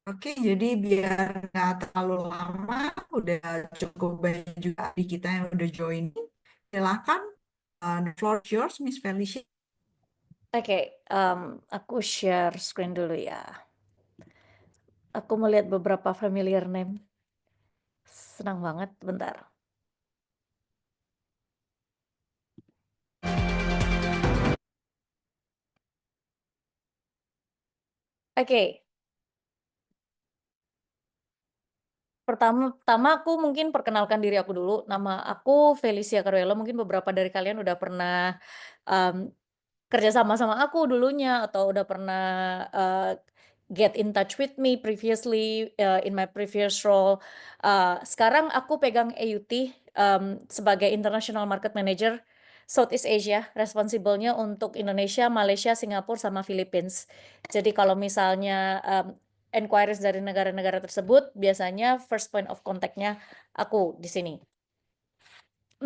Oke, jadi biar nggak terlalu lama, udah cukup banyak juga di kita yang udah join. Silakan, the floor is yours, Miss Felicia. Oke, aku share screen dulu ya. Aku melihat beberapa familiar name. Senang banget, bentar. Oke, pertama aku mungkin perkenalkan diri aku dulu. Nama aku Felicia Caruelo, mungkin beberapa dari kalian udah pernah, mmm, kerja sama aku dulunya atau udah pernah, get in touch with me previously, in my previous role. Sekarang aku pegang AUT, sebagai International Market Manager Southeast Asia, responsible-nya untuk Indonesia, Malaysia, Singapura, sama Philippines. Jadi kalau misalnya, enquiries dari negara-negara tersebut, biasanya first point of contact-nya aku di sini.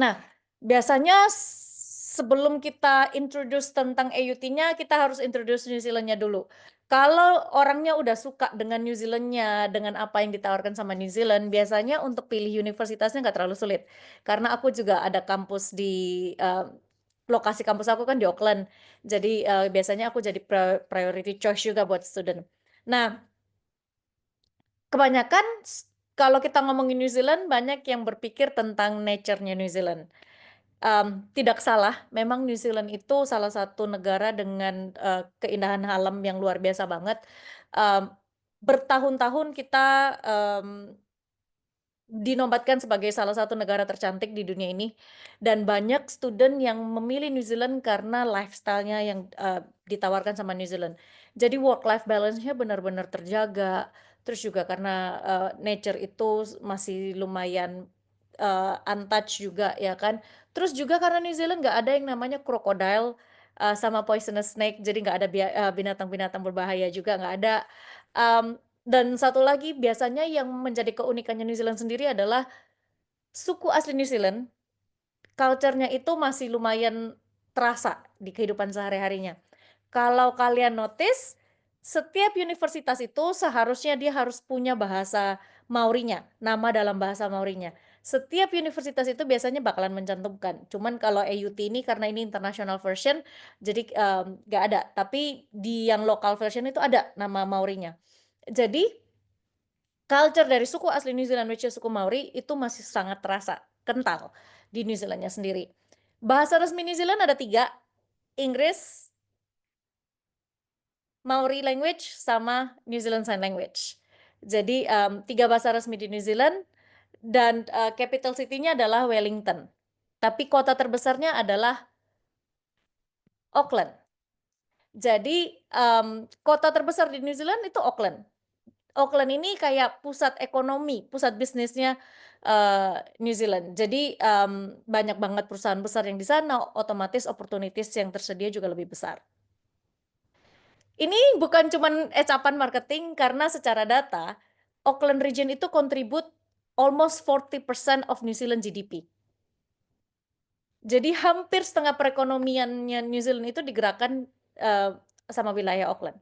Nah, biasanya sebelum kita introduce tentang AUT-nya, kita harus introduce New Zealand-nya dulu. Kalau orangnya udah suka dengan New Zealand-nya, dengan apa yang ditawarkan sama New Zealand, biasanya untuk pilih universitasnya nggak terlalu sulit. Karena aku juga ada kampus di, lokasi kampus aku kan di Auckland. Jadi, biasanya aku jadi priority choice juga buat student. Nah, kebanyakan kalau kita ngomongin New Zealand, banyak yang berpikir tentang nature-nya New Zealand. Tidak salah, memang New Zealand itu salah satu negara dengan, keindahan alam yang luar biasa banget. Mmm, Bertahun-tahun kita, dinobatkan sebagai salah satu negara tercantik di dunia ini, dan banyak student yang memilih New Zealand karena lifestyle-nya yang, ditawarkan sama New Zealand. Jadi work life balance-nya benar-benar terjaga, terus juga karena, nature itu masih lumayan, untouched juga ya kan. Terus juga karena New Zealand nggak ada yang namanya crocodile, sama poisonous snake, jadi nggak ada binatang-binatang berbahaya juga nggak ada. Mmm dan satu lagi biasanya yang menjadi keunikannya New Zealand sendiri adalah suku asli New Zealand, culture-nya itu masih lumayan terasa di kehidupan sehari-harinya. Kalau kalian notice, setiap universitas itu seharusnya dia harus punya bahasa Maorinya, nama dalam bahasa Maorinya. Setiap universitas itu biasanya bakalan mencantumkan, cuman kalau AUT ini karena ini international version, jadi, nggak ada, tapi di yang lokal version itu ada nama Maorinya. Jadi culture dari suku asli New Zealand, which is suku Maori, itu masih sangat terasa, kental di New Zealand-nya sendiri. Bahasa resmi New Zealand ada 3, Inggris, Maori language, sama New Zealand Sign Language. Jadi, 3 bahasa resmi di New Zealand dan, capital city-nya adalah Wellington. Tapi kota terbesarnya adalah Auckland. Jadi, kota terbesar di New Zealand itu Auckland. Auckland ini kayak pusat ekonomi, pusat bisnisnya, New Zealand. Jadi, banyak banget perusahaan besar yang di sana, otomatis opportunities yang tersedia juga lebih besar. Ini bukan cuman ecapan marketing, karena secara data, Auckland region itu contribute almost 40% of New Zealand GDP. Jadi hampir setengah perekonomiannya New Zealand itu digerakkan, eee, sama wilayah Auckland.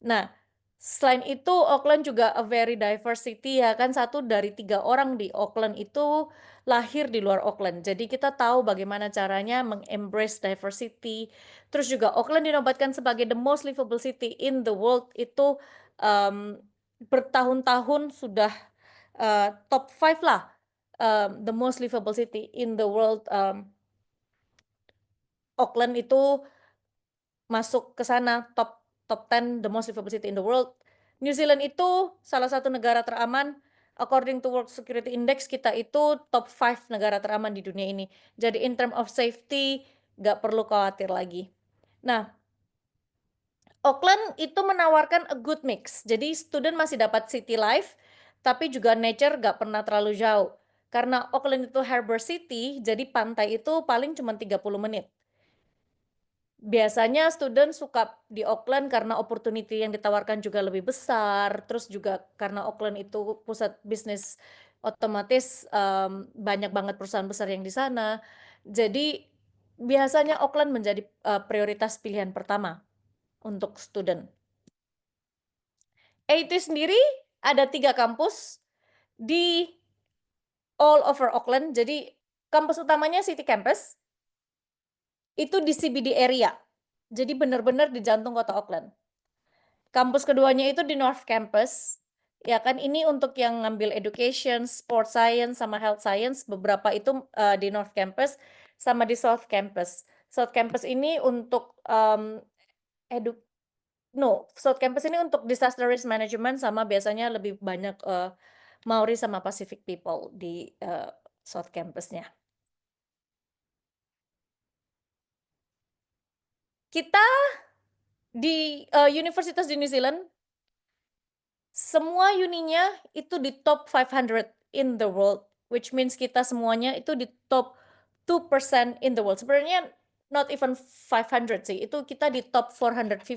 Nah, selain itu Auckland juga a very diverse city ya kan, 1 dari 3 orang di Auckland itu lahir di luar Auckland. Jadi kita tahu bagaimana caranya meng-embrace diversity. Terus juga Auckland dinobatkan sebagai the most livable city in the world itu, mmm, bertahun-tahun sudah, top 5 lah, the most livable city in the world, Auckland itu masuk ke sana, top top 10 the most livable city in the world. New Zealand itu salah satu negara teraman, according to World Security Index, kita itu top 5 negara teraman di dunia ini. Jadi in term of safety, nggak perlu khawatir lagi. Nah, Auckland itu menawarkan a good mix. Jadi student masih dapat city life, tapi juga nature nggak pernah terlalu jauh. Karena Auckland itu harbor city, jadi pantai itu paling cuma 30 menit. Biasanya student suka di Auckland karena opportunity yang ditawarkan juga lebih besar, terus juga karena Auckland itu pusat bisnis, otomatis, banyak banget perusahaan besar yang di sana. Jadi, biasanya Auckland menjadi, prioritas pilihan pertama untuk student. AUT sendiri ada 3 kampus di all over Auckland. Jadi kampus utamanya City Campus, itu di CBD area. Jadi benar-benar di jantung kota Auckland. Kampus keduanya itu di North Campus, ya kan, ini untuk yang ngambil education, sport science, sama health science, beberapa itu, di North Campus, sama di South Campus. South Campus ini untuk, edu no, South Campus ini untuk disaster risk management sama biasanya lebih banyak, Maori sama Pacific people di, South Campus-nya. Kita di, universitas di New Zealand, semua uninya itu di top 500 in the world, which means kita semuanya itu di top 2% in the world. Sebenarnya not even 500 sih, itu kita di top 450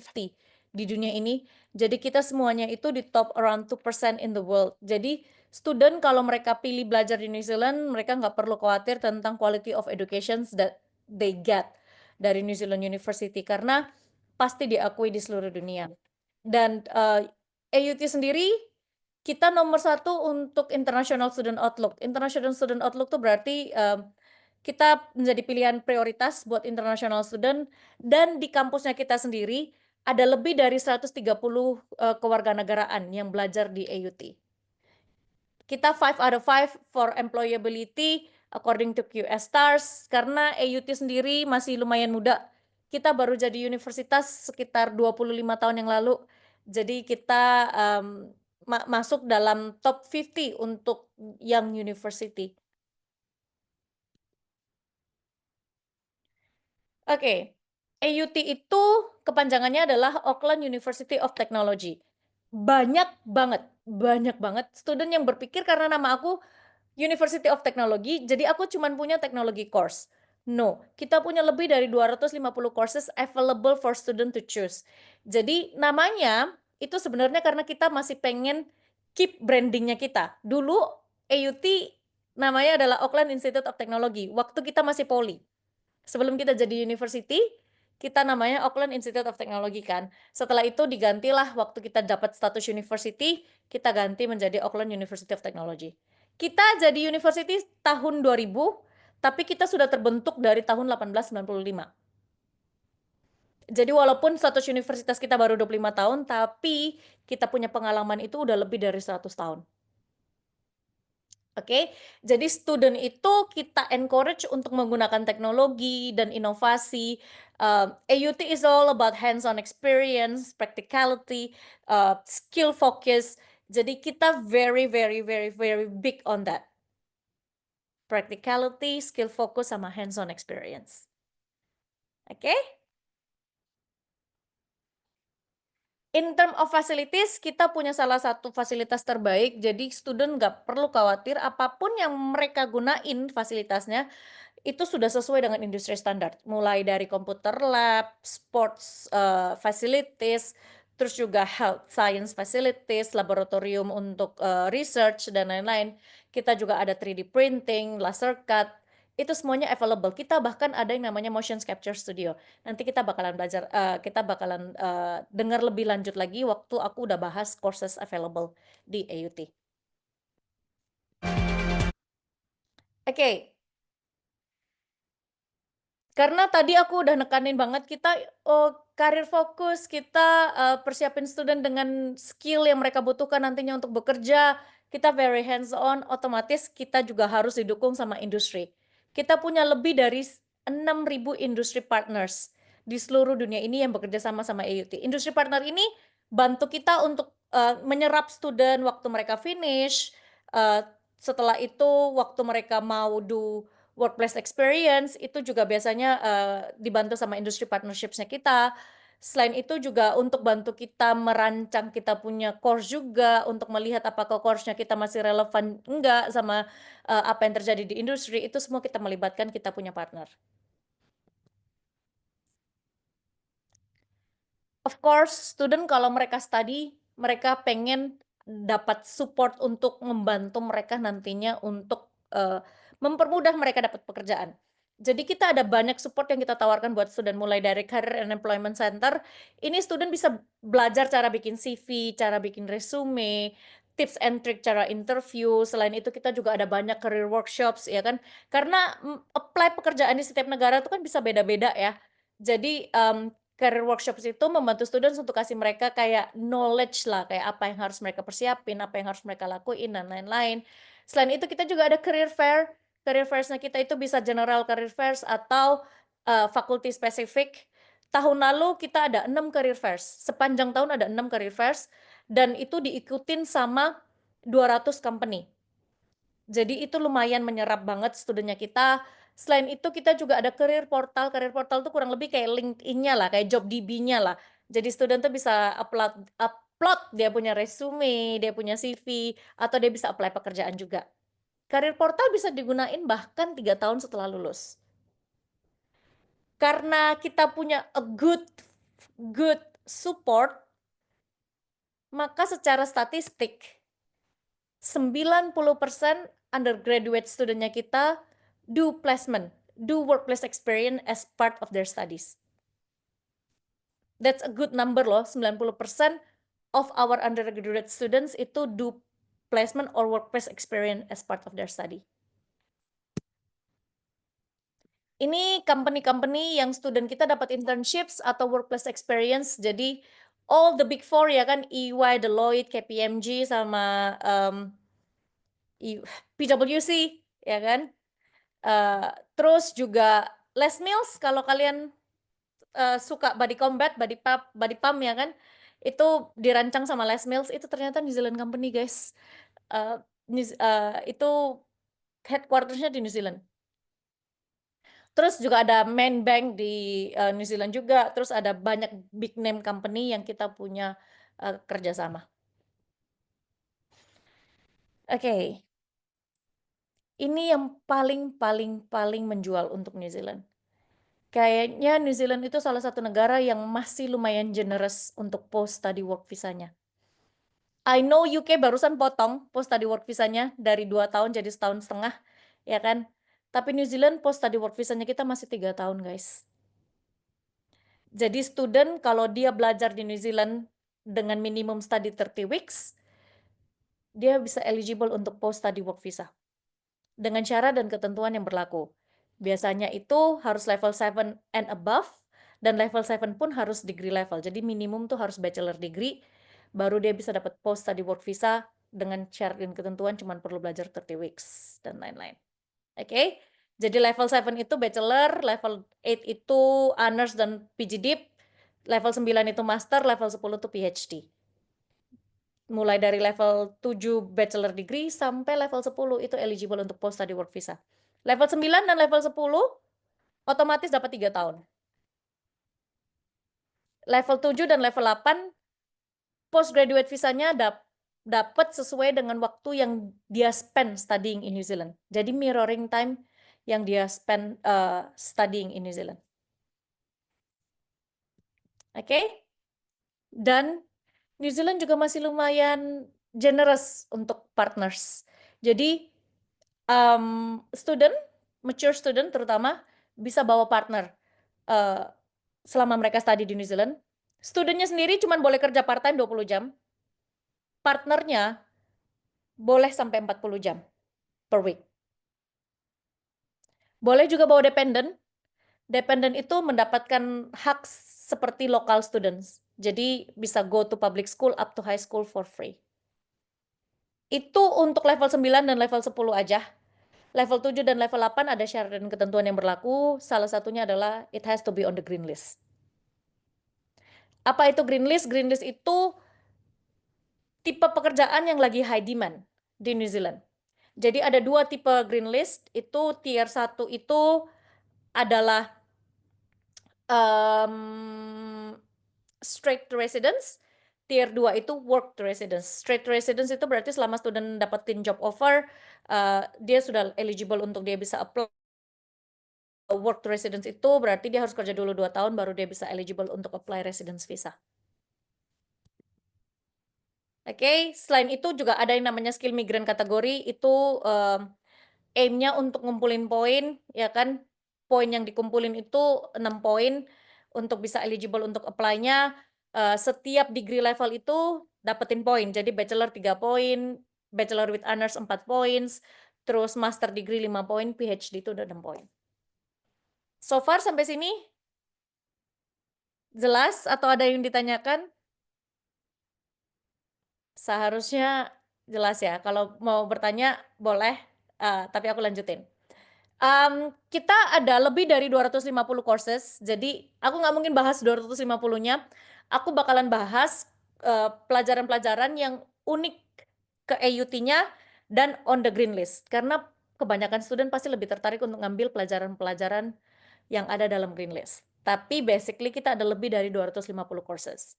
di dunia ini. Jadi kita semuanya itu di top around 2% in the world. Jadi student kalau mereka pilih belajar di New Zealand, mereka nggak perlu khawatir tentang quality of education that they get dari New Zealand University karena pasti diakui di seluruh dunia. Dan, AUT sendiri, kita nomor satu untuk International Student Outlook. International Student Outlook tuh berarti, kita menjadi pilihan prioritas buat international student dan di kampusnya kita sendiri, ada lebih dari 130, kewarganegaraan yang belajar di AUT. Kita 5 out of 5 for employability according to QS Stars, karena AUT sendiri masih lumayan muda. Kita baru jadi universitas sekitar 25 tahun yang lalu. Jadi kita, masuk dalam top 50 untuk young university. Oke, AUT itu kepanjangannya adalah Auckland University of Technology. Banyak banget student yang berpikir karena nama aku University of Technology, jadi aku cuman punya teknologi course. No, kita punya lebih dari 250 courses available for student to choose. Jadi namanya itu sebenarnya karena kita masih pengen keep brandingnya kita. Dulu AUT namanya adalah Auckland Institute of Technology, waktu kita masih poli. Sebelum kita jadi university, kita namanya Auckland Institute of Technology kan. Setelah itu digantilah waktu kita dapat status university, kita ganti menjadi Auckland University of Technology. Kita jadi university tahun 2000, tapi kita sudah terbentuk dari tahun 1895. Jadi walaupun status universitas kita baru 25 tahun, tapi kita punya pengalaman itu udah lebih dari 100 tahun. Oke, jadi student itu kita encourage untuk menggunakan teknologi dan inovasi. AUT is all about hands-on experience, practicality, skill focus. Jadi kita very, very, very, very big on that. Practicality, skill focus, sama hands-on experience. Oke? In term of facilities, kita punya salah satu fasilitas terbaik, jadi student nggak perlu khawatir apapun yang mereka gunain fasilitasnya, itu sudah sesuai dengan industri standar. Mulai dari komputer lab, sports, facilities, terus juga health science facilities, laboratorium untuk, research dan lain-lain. Kita juga ada 3D printing, laser cut, itu semuanya available. Kita bahkan ada yang namanya motion capture studio. Nanti kita bakalan belajar, kita bakalan, dengar lebih lanjut lagi waktu aku udah bahas courses available di AUT. Oke. Karena tadi aku udah nekanin banget kita, karir fokus, kita, persiapin student dengan skill yang mereka butuhkan nantinya untuk bekerja, kita very hands on, otomatis kita juga harus didukung sama industri. Kita punya lebih dari 6.000 industry partners di seluruh dunia ini yang bekerja sama sama AUT. Industri partner ini bantu kita untuk, menyerap student waktu mereka finish, eee, setelah itu waktu mereka mau workplace experience itu juga biasanya, dibantu sama industri partnerships-nya kita. Selain itu juga untuk bantu kita merancang kita punya course juga, untuk melihat apakah course-nya kita masih relevan enggak sama, apa yang terjadi di industri, itu semua kita melibatkan kita punya partner. Of course, student kalau mereka study, mereka pengen dapat support untuk membantu mereka nantinya untuk, mempermudah mereka dapat pekerjaan. Jadi kita ada banyak support yang kita tawarkan buat student, mulai dari Career and Employment Center. Ini student bisa belajar cara bikin CV, cara bikin resume, tips and trick cara interview. Selain itu kita juga ada banyak career workshops, ya kan. Karena apply pekerjaan di setiap negara itu kan bisa beda-beda ya. Jadi career workshops itu membantu students untuk kasih mereka kayak knowledge lah, kayak apa yang harus mereka persiapin, apa yang harus mereka lakuin dan lain-lain. Selain itu kita juga ada career fair. Career fairs-nya kita itu bisa general career fairs atau faculty spesifik. Tahun lalu kita ada 6 career fairs. Sepanjang tahun ada 6 career fairs dan itu diikutin sama 200 company. Jadi itu lumayan menyerap banget studentnya kita. Selain itu kita juga ada career portal. Career portal itu kurang lebih kayak LinkedIn-nya lah, kayak JobDB-nya lah. Jadi student tuh bisa upload upload dia punya resume, dia punya CV, atau dia bisa apply pekerjaan juga. Career portal bisa digunain bahkan 3 tahun setelah lulus. Karena kita punya a good support, maka secara statistik 90% undergraduate student-nya kita do placement, do workplace experience as part of their studies. That's a good number loh, 90% of our undergraduate students itu do placement or workplace experience as part of their study. Ini company-company yang student kita dapat internships atau workplace experience. Jadi all the big four ya kan, EY, Deloitte, KPMG sama PwC ya kan. Terus juga Les Mills kalau kalian suka body combat, body pump ya kan. Itu dirancang sama Les Mills, itu ternyata New Zealand company guys. Itu headquarters-nya di New Zealand. Terus juga ada main bank di New Zealand juga, terus ada banyak big name company yang kita punya kerjasama. Oke, ini yang paling menjual untuk New Zealand. Kayaknya New Zealand itu salah satu negara yang masih lumayan generous untuk post study work visanya. I know UK barusan potong post study work visanya dari 2 tahun jadi 1,5 tahun, ya kan? Tapi New Zealand post study work visanya kita masih 3 tahun, guys. Jadi student kalau dia belajar di New Zealand dengan minimum study 30 weeks, dia bisa eligible untuk post study work visa. Dengan syarat dan ketentuan yang berlaku. Biasanya itu harus level 7 and above, dan level 7 pun harus degree level. Jadi minimum tuh harus bachelor degree, baru dia bisa dapat post study work visa dengan syarat dan ketentuan cuma perlu belajar 30 weeks, dan lain-lain. Oke? Jadi level 7 itu bachelor, level 8 itu honors dan PG Deep, level 9 itu master, level 10 itu PhD. Mulai dari level 7 bachelor degree sampai level 10 itu eligible untuk post study work visa. Level 9 dan level 10 otomatis dapat 3 tahun. Level 7 dan level 8 postgraduate visanya dapat sesuai dengan waktu yang dia spend studying in New Zealand. Jadi mirroring time yang dia spend studying in New Zealand. Oke? Dan New Zealand juga masih lumayan generous untuk partners. Jadi student, mature student terutama bisa bawa partner selama mereka study di New Zealand. Studentnya sendiri cuma boleh kerja part time 20 jam. Partnernya boleh sampai 40 jam per week. Boleh juga bawa dependent. Dependent itu mendapatkan hak seperti local students. Jadi bisa go to public school up to high school for free. Itu untuk level 9 dan level 10 aja. Level 7 dan level 8 ada syarat dan ketentuan yang berlaku. Salah satunya adalah it has to be on the green list. Apa itu green list? Green list itu tipe pekerjaan yang lagi high demand di New Zealand. Jadi ada 2 tipe green list, itu tier 1 itu adalah straight to residence, tier 2 itu work to residence. Straight to residence itu berarti selama student dapetin job offer, dia sudah eligible untuk dia bisa apply. Work to residence itu berarti dia harus kerja dulu 2 tahun baru dia bisa eligible untuk apply residence visa. Oke, selain itu juga ada yang namanya skill migrant kategori, itu aim-nya untuk ngumpulin poin, ya kan. poin yang dikumpulin itu 6 poin untuk bisa eligible untuk apply-nya. Setiap degree level itu dapetin poin. Jadi bachelor 3 poin, bachelor with honors 4 poin, terus master degree 5 poin, PhD itu udah 6 poin. So far sampai sini jelas atau ada yang ditanyakan? Seharusnya jelas ya. Kalau mau bertanya boleh, tapi aku lanjutin. Kita ada lebih dari 250 courses, jadi aku nggak mungkin bahas 250-nya. Aku bakalan bahas pelajaran-pelajaran yang unik ke AUT-nya dan on the green list. Karena kebanyakan student pasti lebih tertarik untuk ngambil pelajaran-pelajaran yang ada dalam green list. Tapi basically kita ada lebih dari 250 courses.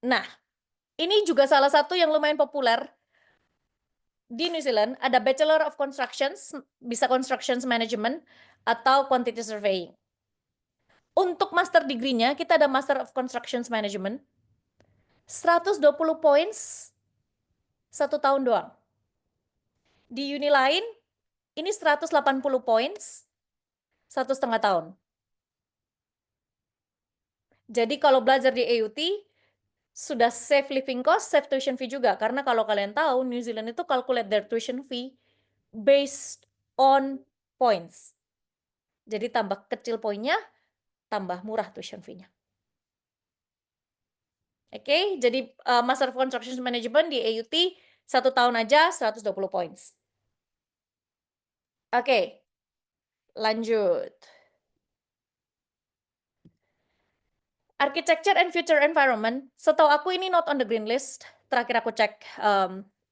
Nah, ini juga salah satu yang lumayan populer di New Zealand. Ada Bachelor of Constructions, bisa Constructions Management atau Quantity Surveying. Untuk master degree-nya kita ada Master of Constructions Management. 120 points 1 tahun doang. Di uni lain ini 180 points 1,5 tahun. Jadi kalau belajar di AUT sudah save living cost, save tuition fee juga. Karena kalau kalian tahu, New Zealand itu calculate their tuition fee based on points. Jadi tambah kecil poinnya, tambah murah tuition fee-nya. Oke, jadi Master of Construction Management di AUT 1 tahun aja 120 points. Oke, lanjut. Architecture and Future Environment, setahu aku ini not on the green list. Terakhir aku cek,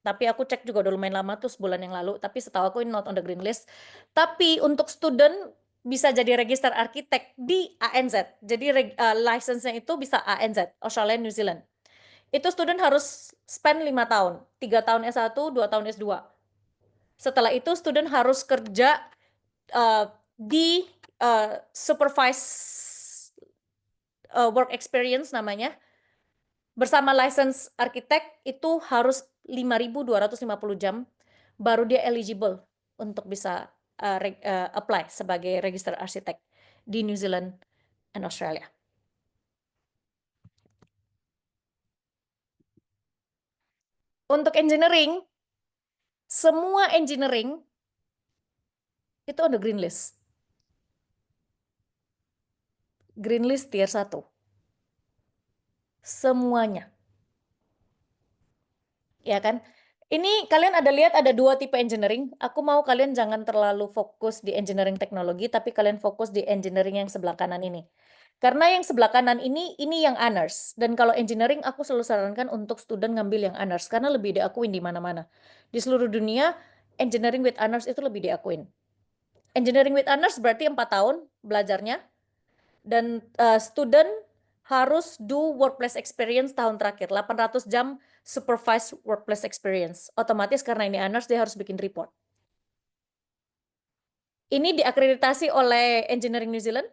tapi aku cek juga udah lumayan lama tuh, sebulan yang lalu. Tapi setahu aku ini not on the green list. Tapi untuk student bisa jadi register arsitek di ANZ. Jadi license-nya itu bisa ANZ, Australia New Zealand. Itu student harus spend 5 tahun. 3 tahun S1, 2 tahun S2. Setelah itu student harus kerja di supervised work experience namanya. Bersama license arsitek itu harus 5.250 jam baru dia eligible untuk bisa apply sebagai register arsitek di New Zealand and Australia. Untuk engineering, semua engineering itu on the green list. Green list tier 1. Semuanya. Ya kan? Ini kalian ada lihat ada 2 tipe engineering. Aku mau kalian jangan terlalu fokus di engineering teknologi, tapi kalian fokus di engineering yang sebelah kanan ini. Karena yang sebelah kanan ini yang honors. Dan kalau engineering aku selalu sarankan untuk student ngambil yang honors karena lebih diakuin di mana-mana. Di seluruh dunia engineering with honors itu lebih diakuin. Engineering with honors berarti 4 tahun belajarnya dan student harus do workplace experience tahun terakhir 800 jam supervised workplace experience. Otomatis karena ini honors dia harus bikin report. Ini diakreditasi oleh Engineering New Zealand,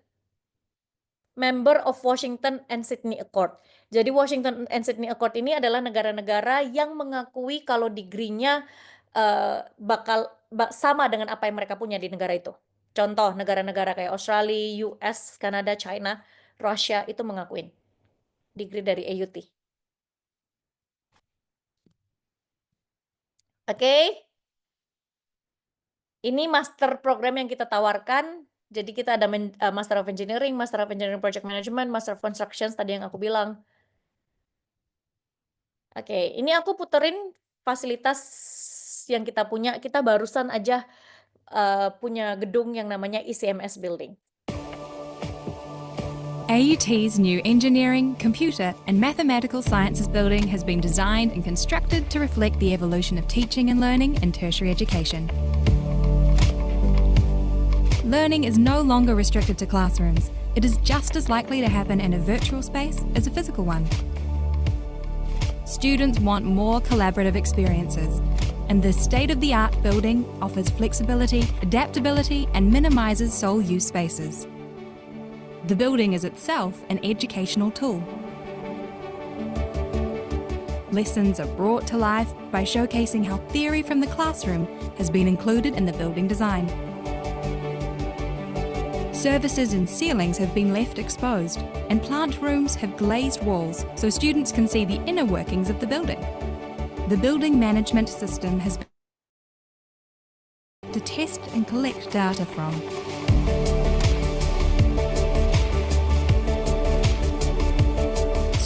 member of Washington and Sydney Accord. Jadi Washington and Sydney Accord ini adalah negara-negara yang mengakui kalau degree-nya bakal sama dengan apa yang mereka punya di negara itu. Contoh negara-negara kayak Australia, US, Kanada, China, Russia itu mengakuin degree dari AUT. Oke. Ini master program yang kita tawarkan. Jadi kita ada Master of Engineering, Master of Engineering Project Management, Master of Construction tadi yang aku bilang. Oke, ini aku puterin fasilitas yang kita punya. Kita barusan aja punya gedung yang namanya ECMS Building. AUT's new Engineering, Computer and Mathematical Sciences building has been designed and constructed to reflect the evolution of teaching and learning in tertiary education. Learning is no longer restricted to classrooms. It is just as likely to happen in a virtual space as a physical one. Students want more collaborative experiences, and this state-of-the-art building offers flexibility, adaptability, and minimises sole use spaces. The building is itself an educational tool. Lessons are brought to life by showcasing how theory from the classroom has been included in the building design. Surfaces and ceilings have been left exposed, and plant rooms have glazed walls so students can see the inner workings of the building. The building management system has to test and collect data from.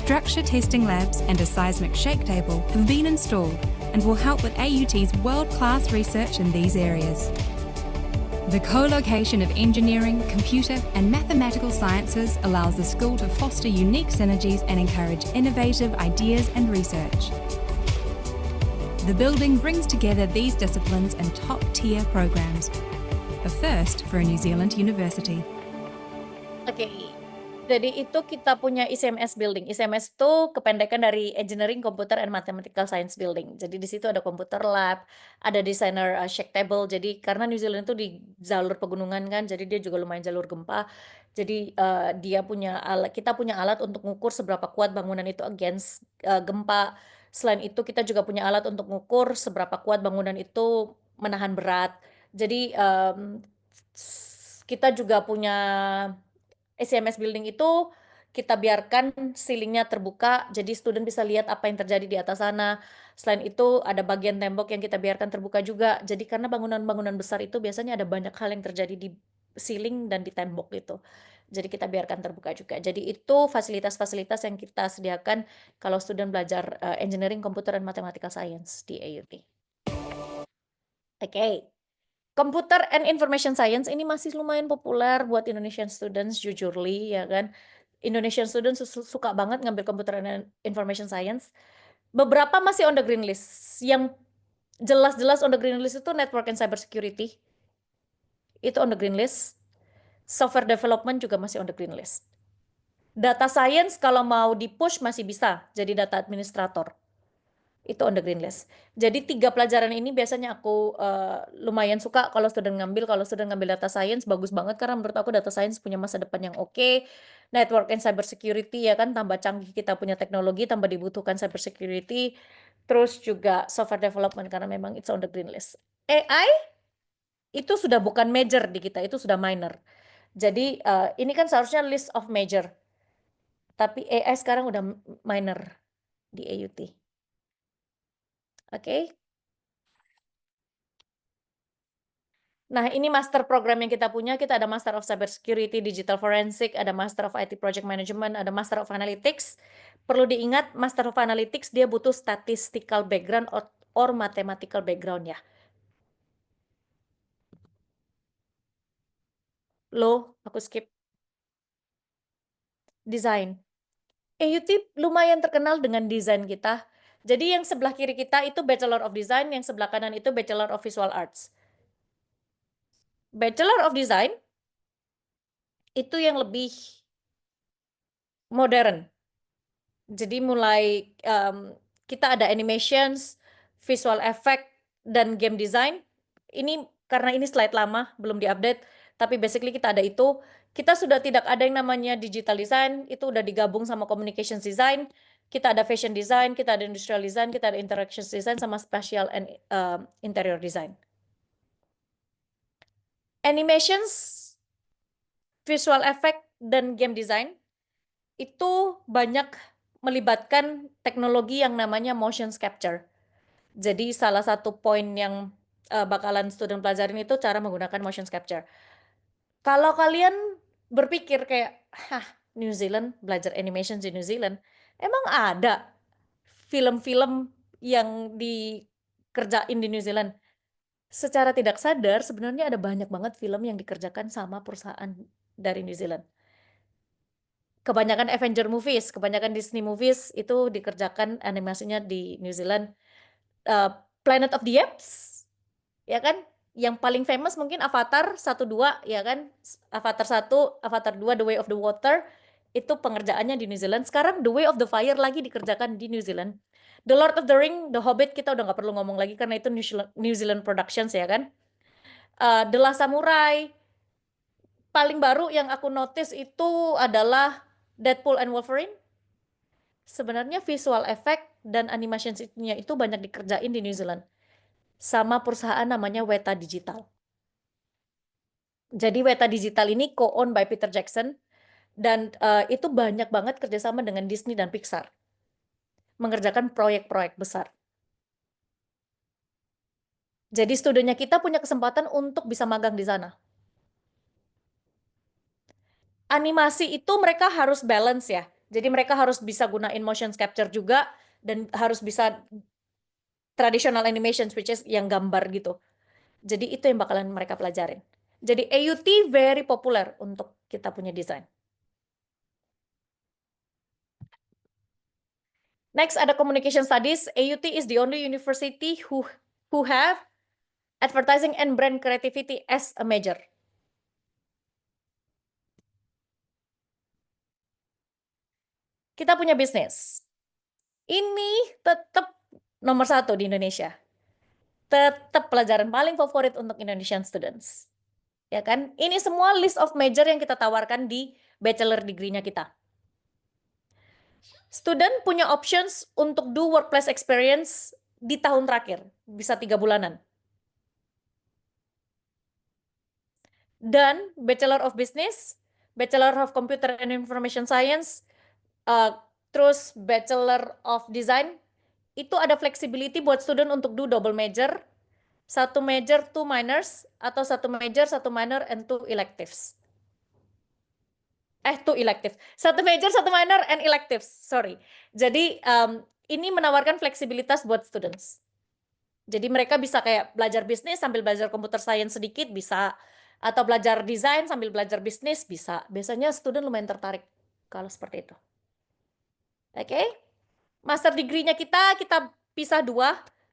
Structure testing labs and a seismic shake table have been installed and will help with AUT's world-class research in these areas. The co-location of engineering, computer and mathematical sciences allows the school to foster unique synergies and encourage innovative ideas and research. The building brings together these disciplines in top-tier programs, a first for a New Zealand university. Oke, jadi itu kita punya ICMS Building. ICMS itu kependekan dari Engineering, Computer, and Mathematical Science Building. Jadi di situ ada computer lab, ada designer shake table. Jadi karena New Zealand itu di jalur pegunungan kan, jadi dia juga lumayan jalur gempa. Jadi dia punya alat, kita punya alat untuk mengukur seberapa kuat bangunan itu against gempa. Selain itu kita juga punya alat untuk mengukur seberapa kuat bangunan itu menahan berat. Jadi kita juga punya ICMS Building itu kita biarkan ceilingnya terbuka, jadi student bisa lihat apa yang terjadi di atas sana. Selain itu ada bagian tembok yang kita biarkan terbuka juga. Jadi karena bangunan-bangunan besar itu biasanya ada banyak hal yang terjadi di ceiling dan di tembok itu. Jadi kita biarkan terbuka juga. Jadi itu fasilitas-fasilitas yang kita sediakan kalau student belajar Engineering, Computer, and Mathematical Science di AUT. Oke. Computer and Information Science ini masih lumayan populer buat Indonesian students, jujurly ya kan. Indonesian students suka banget ngambil Computer and Information Science. Beberapa masih on the green list. Yang jelas-jelas on the green list itu Network and Cybersecurity. Itu on the green list. Software Development juga masih on the green list. Data Science kalau mau di-push masih bisa jadi data administrator. Itu on the green list. Jadi 3 pelajaran ini biasanya aku lumayan suka kalau student ngambil. Kalau student ngambil data science bagus banget karena menurut aku data science punya masa depan yang oke. Network and cyber security ya kan, tambah canggih kita punya teknologi, tambah dibutuhkan cyber security. Terus juga software development karena memang it's on the green list. AI itu sudah bukan major di kita, itu sudah minor. Jadi ini kan seharusnya list of major. Tapi AI sekarang udah minor di AUT. Oke. Nah, ini master program yang kita punya. Kita ada Master of Cybersecurity, Digital Forensic, ada Master of IT Project Management, ada Master of Analytics. Perlu diingat, Master of Analytics dia butuh statistical background or mathematical background ya. Loh, aku skip. Desain. AUT lumayan terkenal dengan desain kita. Jadi yang sebelah kiri kita itu Bachelor of Design, yang sebelah kanan itu Bachelor of Visual Arts. Bachelor of Design itu yang lebih modern. Jadi mulai kita ada animations, visual effect, dan game design. Ini karena ini slide lama, belum diupdate, tapi basically kita ada itu. Kita sudah tidak ada yang namanya digital design, itu udah digabung sama communications design. Kita ada fashion design, kita ada industrial design, kita ada interactions design, sama spatial and interior design. Animations, visual effect, dan game design itu banyak melibatkan teknologi yang namanya motion capture. Jadi salah satu poin yang bakalan student pelajarin itu cara menggunakan motion capture. Kalau kalian berpikir kayak, New Zealand, belajar animation di New Zealand, emang ada film-film yang dikerjain di New Zealand? Secara tidak sadar, sebenarnya ada banyak banget film yang dikerjakan sama perusahaan dari New Zealand. Kebanyakan Avenger movies, kebanyakan Disney movies itu dikerjakan animasinya di New Zealand. Planet of the Apes, ya kan? Yang paling famous mungkin Avatar 1-2, ya kan? Avatar 1, Avatar 2, The Way of the Water, itu pengerjaannya di New Zealand. Sekarang The Way of the Fire lagi dikerjakan di New Zealand. The Lord of the Ring, The Hobbit, kita udah nggak perlu ngomong lagi karena itu New Zealand Productions, ya kan? The Last Samurai, paling baru yang aku notice itu adalah Deadpool and Wolverine. sebenarnya visual effect dan animation-nya itu banyak dikerjain di New Zealand sama perusahaan namanya Weta Digital. Jadi Weta Digital ini co-owned by Peter Jackson dan itu banyak banget kerjasama dengan Disney dan Pixar mengerjakan proyek-proyek besar. Jadi studennya kita punya kesempatan untuk bisa magang di sana. Animasi itu mereka harus balance ya. Jadi mereka harus bisa gunain motion capture juga dan harus bisa traditional animation, which is yang gambar gitu. Jadi itu yang bakalan mereka pelajarin. Jadi AUT very populer untuk kita punya desain. Next ada communication studies. AUT is the only university who have advertising and brand creativity as a major. Kita punya bisnis. Ini tetap nomor 1 di Indonesia. Tetap pelajaran paling favorit untuk Indonesian students. Ya kan? Ini semua list of major yang kita tawarkan di bachelor degree-nya kita. Student punya options untuk do workplace experience di tahun terakhir, bisa 3 bulanan. Dan Bachelor of Business, Bachelor of Computer and Information Science, terus Bachelor of Design, itu ada flexibility buat student untuk do double major, 1 major, 2 minors, atau 1 major, 1 minor, and 2 electives. 2 elective. 1 major, 1 minor, and electives. Sorry. Jadi ini menawarkan fleksibilitas buat students. Jadi mereka bisa kayak belajar bisnis sambil belajar computer science sedikit bisa, atau belajar desain sambil belajar bisnis bisa. Biasanya student lumayan tertarik kalau seperti itu. Oke. Master degree-nya kita pisah 2.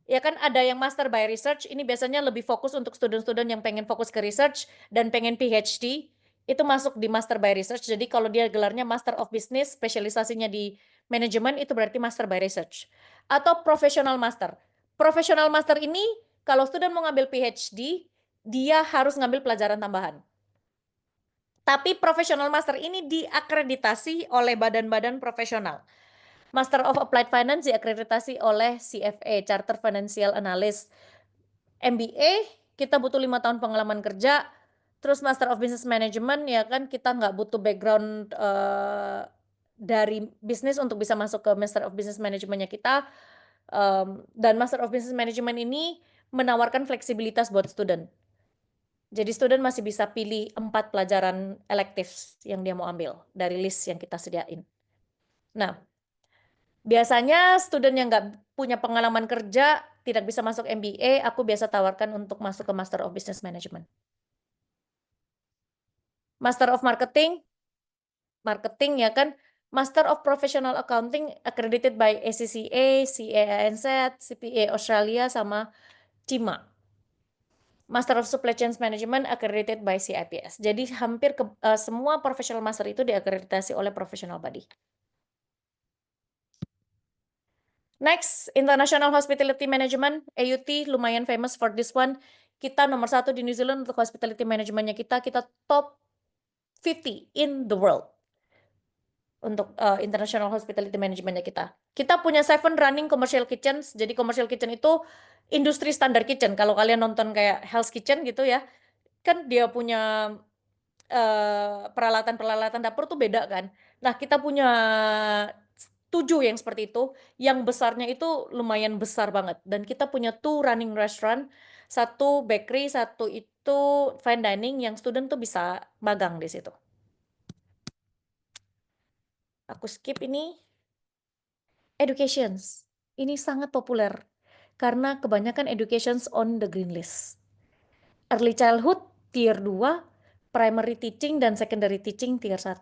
Ya kan ada yang master by research, ini biasanya lebih fokus untuk student-student yang pengen fokus ke research dan pengen PhD. Itu masuk di master by research. Jadi kalau dia gelarnya Master of Business, spesialisasinya di manajemen, itu berarti master by research. Atau professional master. Professional master ini kalau student mau ngambil PhD, dia harus ngambil pelajaran tambahan. Tapi professional master ini diakreditasi oleh badan-badan profesional. Master of Applied Finance diakreditasi oleh CFA, Charter Financial Analyst. MBA, kita butuh 5 tahun pengalaman kerja. Terus Master of Business Management, ya kan kita nggak butuh background dari bisnis untuk bisa masuk ke Master of Business Management-nya kita. Dan Master of Business Management ini menawarkan fleksibilitas buat student. Jadi student masih bisa pilih 4 pelajaran elektif yang dia mau ambil dari list yang kita sediain. Nah, biasanya student yang nggak punya pengalaman kerja, tidak bisa masuk MBA, aku biasa tawarkan untuk masuk ke Master of Business Management. Master of Marketing ya kan, Master of Professional Accounting accredited by ACCA, CANZ, CPA Australia, sama CIMA. Master of Supply Chain Management accredited by CIPS. Jadi hampir semua professional master itu diakreditasi oleh professional body. Next, International Hospitality Management, AUT, lumayan famous for this one. Kita nomor 1 di New Zealand untuk hospitality managementnya kita top 50 in the world untuk international hospitality managementnya kita. Kita punya 7 running commercial kitchens. Jadi commercial kitchen itu industri standar kitchen. Kalau kalian nonton kayak Hell's Kitchen gitu ya, kan dia punya peralatan-peralatan dapur tuh beda kan. Nah, kita punya 7 yang seperti itu, yang besarnya itu lumayan besar banget. Dan kita punya 2 running restaurant, 1 bakery, 1 itu fine dining yang student tuh bisa magang di situ. Aku skip ini. Educations. Ini sangat populer karena kebanyakan educations on the green list. Early childhood tier 2, primary teaching dan secondary teaching tier 1.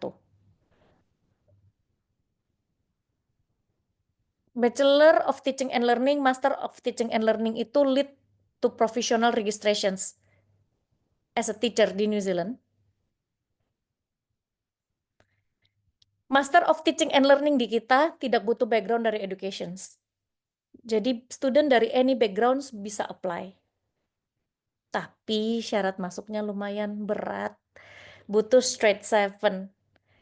Bachelor of Teaching and Learning, Master of Teaching and Learning itu lead to professional registrations as a teacher di New Zealand. Master of Teaching and Learning di kita tidak butuh background dari educations. Jadi student dari any backgrounds bisa apply. Tapi syarat masuknya lumayan berat. Butuh straight 7.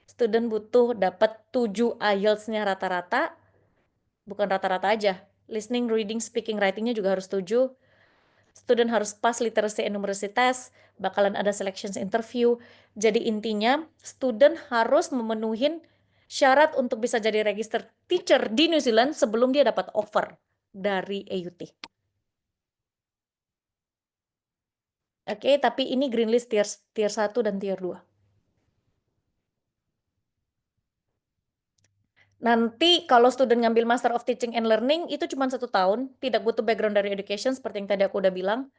Student butuh dapat 7 IELTS-nya rata-rata, bukan rata-rata aja. Listening, reading, speaking, writing-nya juga harus 7. Student harus pas literacy and numeracy test, bakalan ada selections interview. Jadi intinya student harus memenuhi syarat untuk bisa jadi registered teacher di New Zealand sebelum dia dapat offer dari AUT. Oke, tapi ini green list tier 1 dan tier 2. Nanti kalau student ngambil Master of Teaching and Learning itu cuma 1 tahun, tidak butuh background dari education seperti yang tadi aku udah bilang.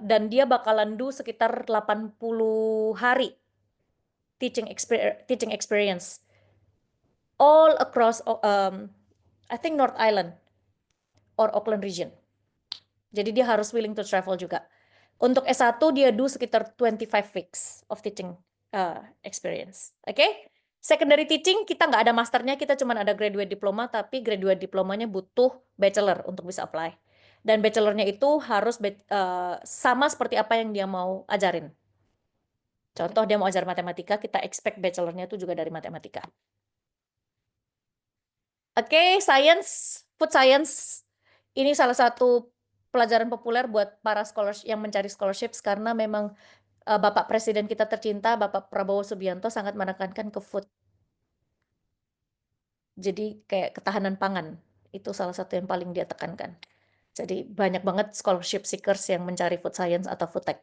Dan dia bakalan do sekitar 80 hari teaching experience all across I think North Island or Auckland region. Jadi dia harus willing to travel juga. Untuk S1 dia do sekitar 25 weeks of teaching experience. Oke? Secondary teaching kita nggak ada masternya, kita cuma ada graduate diploma, tapi graduate diplomanya butuh bachelor untuk bisa apply. Dan bachelornya itu harus sama seperti apa yang dia mau ajarin. Contoh dia mau ajar matematika, kita expect bachelornya itu juga dari matematika. Oke, science, food science. Ini salah satu pelajaran populer buat para scholars yang mencari scholarships karena memang Bapak Presiden kita tercinta, Bapak Prabowo Subianto sangat menekankan ke food. Jadi kayak ketahanan pangan, itu salah satu yang paling dia tekankan. Jadi banyak banget scholarship seekers yang mencari food science atau food tech.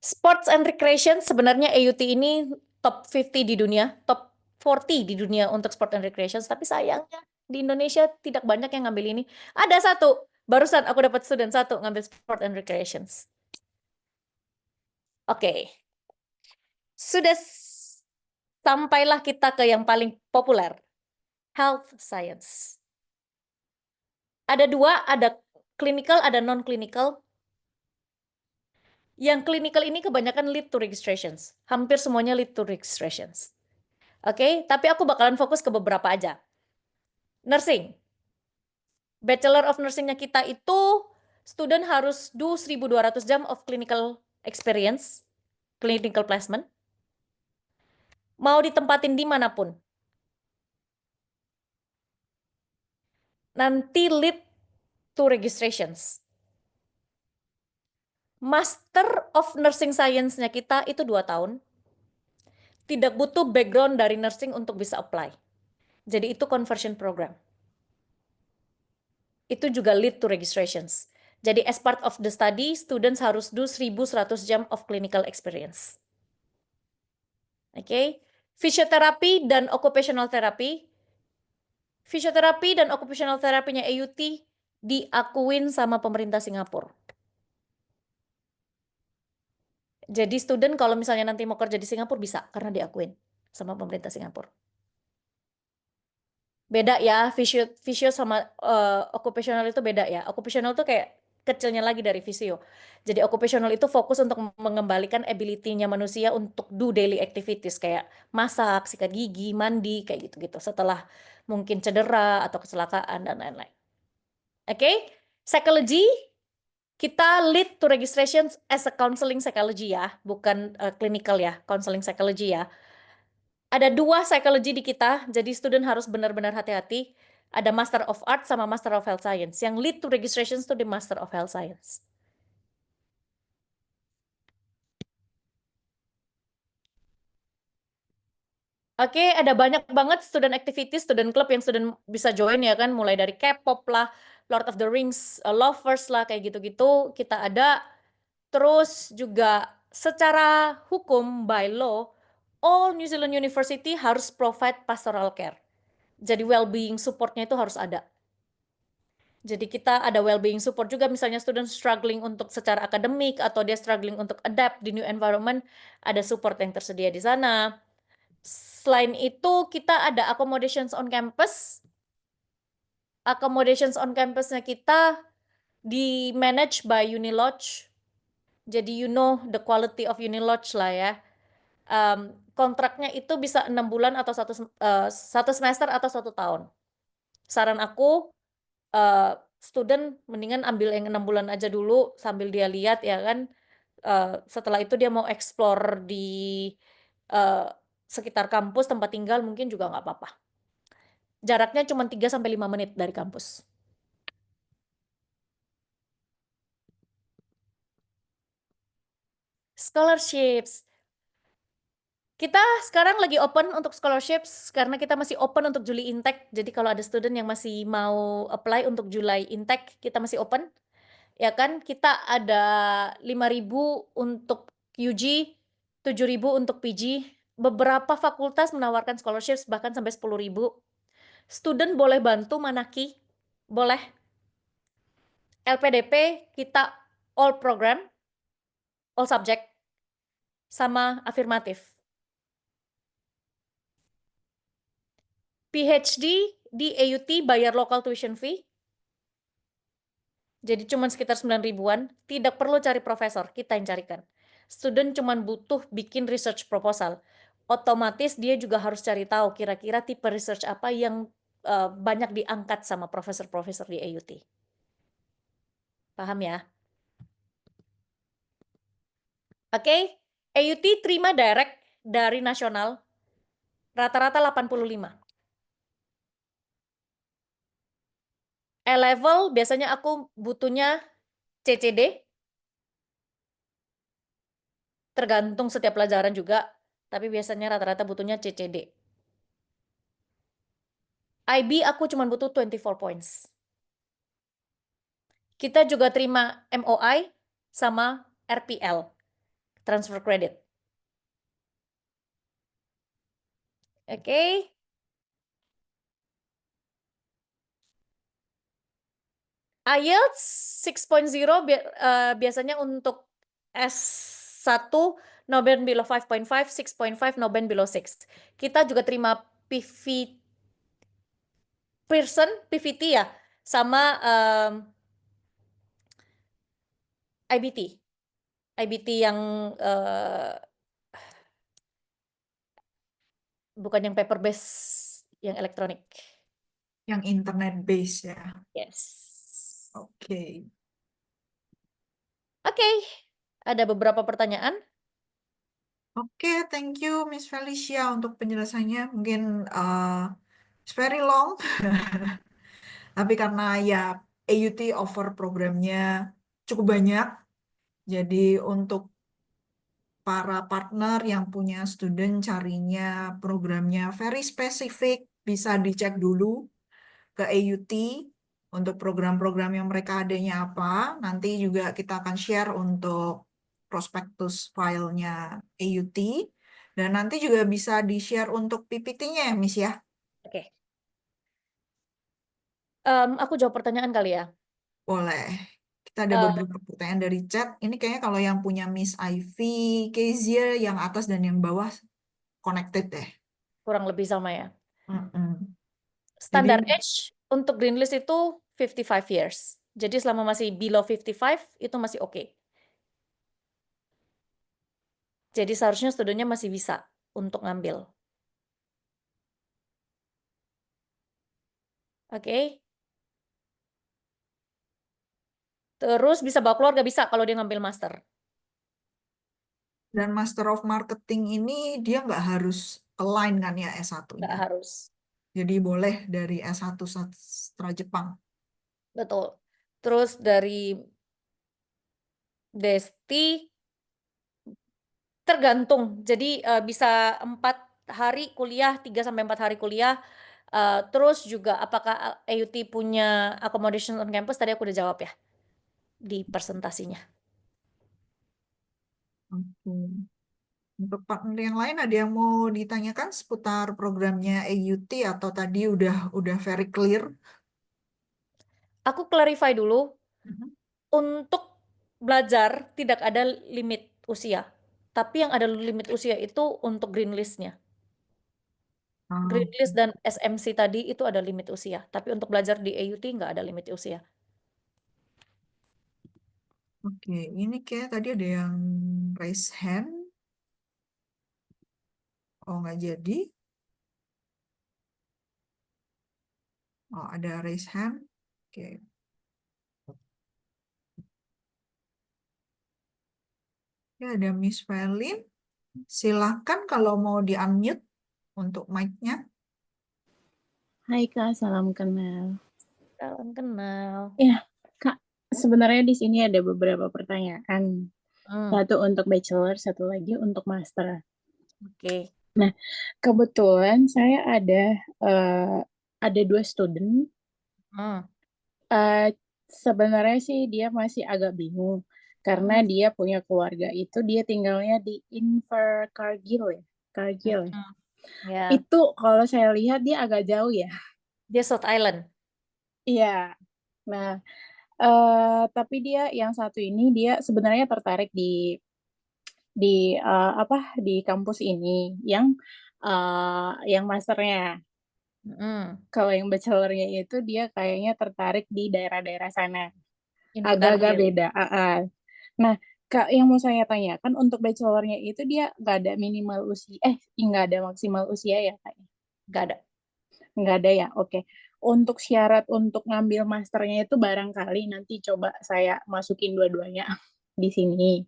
Sports and recreation, sebenarnya AUT ini top 50 di dunia, top 40 di dunia untuk sport and recreation, tapi sayangnya di Indonesia tidak banyak yang ngambil ini. Ada satu, barusan aku dapat student satu ngambil sport and recreations. Oke. Sudah sampailah kita ke yang paling populer, health science. Ada 2, ada clinical, ada non-clinical. Yang clinical ini kebanyakan lead to registrations. Hampir semuanya lead to registrations. Oke, tapi aku bakalan fokus ke beberapa aja. Nursing. Bachelor of Nursing-nya kita itu student harus do 1.200 jam of clinical experience, clinical placement. Mau ditempatin dimanapun. Nanti lead to registrations. Master of Nursing Science-nya kita itu 2 tahun. Tidak butuh background dari nursing untuk bisa apply. Jadi itu conversion program. Itu juga lead to registrations. Jadi as part of the study, students harus do 1.100 jam of clinical experience. Oke. Fisioterapi dan occupational therapy. Fisioterapi dan occupational therapy-nya AUT diakuin sama pemerintah Singapura. Jadi student kalau misalnya nanti mau kerja di Singapura bisa karena diakuin sama pemerintah Singapura. Beda ya, fisio sama occupational itu beda ya. Occupational itu kayak kecilnya lagi dari fisio. Jadi occupational itu fokus untuk mengembalikan ability-nya manusia untuk do daily activities kayak masak, sikat gigi, mandi, kayak gitu-gitu. Setelah mungkin cedera atau kecelakaan dan lain-lain. Oke, psychology. Kita lead to registrations as a counseling psychology ya, bukan clinical ya, counseling psychology ya. Ada 2 psychology di kita, jadi student harus benar-benar hati-hati. Ada Master of Art sama Master of Health Science. Yang lead to registrations to the Master of Health Science. Oke, ada banyak banget student activities, student club yang student bisa join ya kan, mulai dari K-pop lah, Lord of the Rings, Lovers lah, kayak gitu-gitu kita ada. Terus juga secara hukum, by law, all New Zealand University harus provide pastoral care. Jadi well-being support-nya itu harus ada. Jadi kita ada well-being support juga, misalnya student struggling untuk secara akademik atau dia struggling untuk adapt di new environment, ada support yang tersedia di sana. Selain itu kita ada accommodations on campus. Accommodations on campusnya kita di manage by Unilodge. Jadi you know the quality of Unilodge lah ya. Kontraknya itu bisa 6 bulan atau satu semester atau 1 tahun. Saran aku student mendingan ambil yang 6 bulan aja dulu sambil dia lihat ya kan. setelah itu dia mau explore di eh, sekitar kampus tempat tinggal mungkin juga nggak apa-apa. Jaraknya cuma 3 sampai 5 menit dari kampus. Scholarships. Kita sekarang lagi open untuk scholarships karena kita masih open untuk Juli intake. Jadi kalau ada student yang masih mau apply untuk Julai intake, kita masih open. Ya kan, kita ada 5.000 untuk UG, 7.000 untuk PG. Beberapa fakultas menawarkan scholarships bahkan sampai 10.000. Student boleh bantu Manaki, boleh. LPDP kita all program, all subject, sama afirmatif. PhD di AUT bayar local tuition fee, jadi cuma sekitar 9.000-an, tidak perlu cari profesor, kita yang carikan. Student cuma butuh bikin research proposal. Otomatis dia juga harus cari tahu kira-kira tipe research apa yang banyak diangkat sama profesor-profesor di AUT. Paham ya? Oke, AUT terima direct dari nasional, rata-rata 85. A-level biasanya aku butuhnya CCD, tergantung setiap pelajaran juga, tapi biasanya rata-rata butuhnya CCD. IB aku cuma butuh 24 points. Kita juga terima MOI sama RPL, transfer credit. Oke. IELTS 6.0 biasanya untuk S1 no band below 5.5, 6.5 no band below 6. Kita juga terima Pearson, PVT ya, sama IBT. IBT yang bukan yang paper base, yang elektronik. Yang internet base ya. Yes. Oke. Oke, ada beberapa pertanyaan. Oke, thank you Miss Felicia untuk penjelasannya. Mungkin it's very long, tapi karena ya AUT offer programnya cukup banyak, jadi untuk para partner yang punya student carinya programnya very spesifik, bisa dicek dulu ke AUT untuk program-program yang mereka adanya apa. Nanti juga kita akan share untuk prospektus filenya AUT. Dan nanti juga bisa di-share untuk PPT-nya ya, Miss ya? Oke. Aku jawab pertanyaan kali ya. Boleh. Kita ada Eh, beberapa pertanyaan dari chat. Ini kayaknya kalau yang punya Miss Ivy, Kezia, yang atas dan yang bawah connected deh. kurang lebih sama ya. Mm-mm. Standar Jadi age untuk green list itu 55 years. Jadi selama masih below 55 itu masih oke. Jadi seharusnya studentnya masih bisa untuk ngambil. Oke. Terus bisa bawa keluarga bisa kalau dia ngambil master. dan Master of Marketing ini dia nggak harus align kan ya Nggak S1-nya. harus. Jadi boleh dari S1 sastra Jepang. Betul. Terus dari Desti tergantung. Jadi bisa 4 hari kuliah, 3 sampai 4 hari kuliah. Terus juga apakah AUT punya accommodation on campus? Tadi aku udah jawab ya di presentasinya. Oke. Untuk partner yang lain ada yang mau ditanyakan seputar programnya AUT atau tadi udah very clear? Aku clarify dulu, Mhm. untuk belajar tidak ada limit usia. Tapi yang ada limit usia itu untuk green list-nya. Ah, Green list dan SMC tadi itu ada limit usia. Tapi untuk belajar di AUT nggak ada limit usia. oke, ini kayak tadi ada yang raise hand. Oh, nggak jadi. Oh, ada raise hand. Oke. Oke, ada Miss Velin. Silakan kalau mau di-unmute untuk mic-nya. Hai Kak, salam kenal. Salam kenal. Ya, Kak, sebenarnya di sini ada beberapa pertanyaan. Satu untuk bachelor, satu lagi untuk master. Oke. Nah, kebetulan saya ada 2 student. Hmm. Sebenarnya sih dia masih agak bingung karena dia punya keluarga itu dia tinggalnya di Invercargill ya, Cargill. Ya. Itu kalau saya lihat dia agak jauh ya. Dia South Island. Iya. Nah, tapi dia yang satu ini dia sebenarnya tertarik di kampus ini yang masternya. Kalau yang bachelornya itu dia kayaknya tertarik di daerah-daerah sana. Agak-agak Invercargill. beda. Nah, Kak, yang mau saya tanyakan untuk bachelornya itu dia nggak ada nggak ada maksimal usia ya, Kak? Nggak ada. Nggak ada ya, oke. Untuk syarat untuk ngambil masternya itu barangkali nanti coba saya masukin dua-duanya di sini,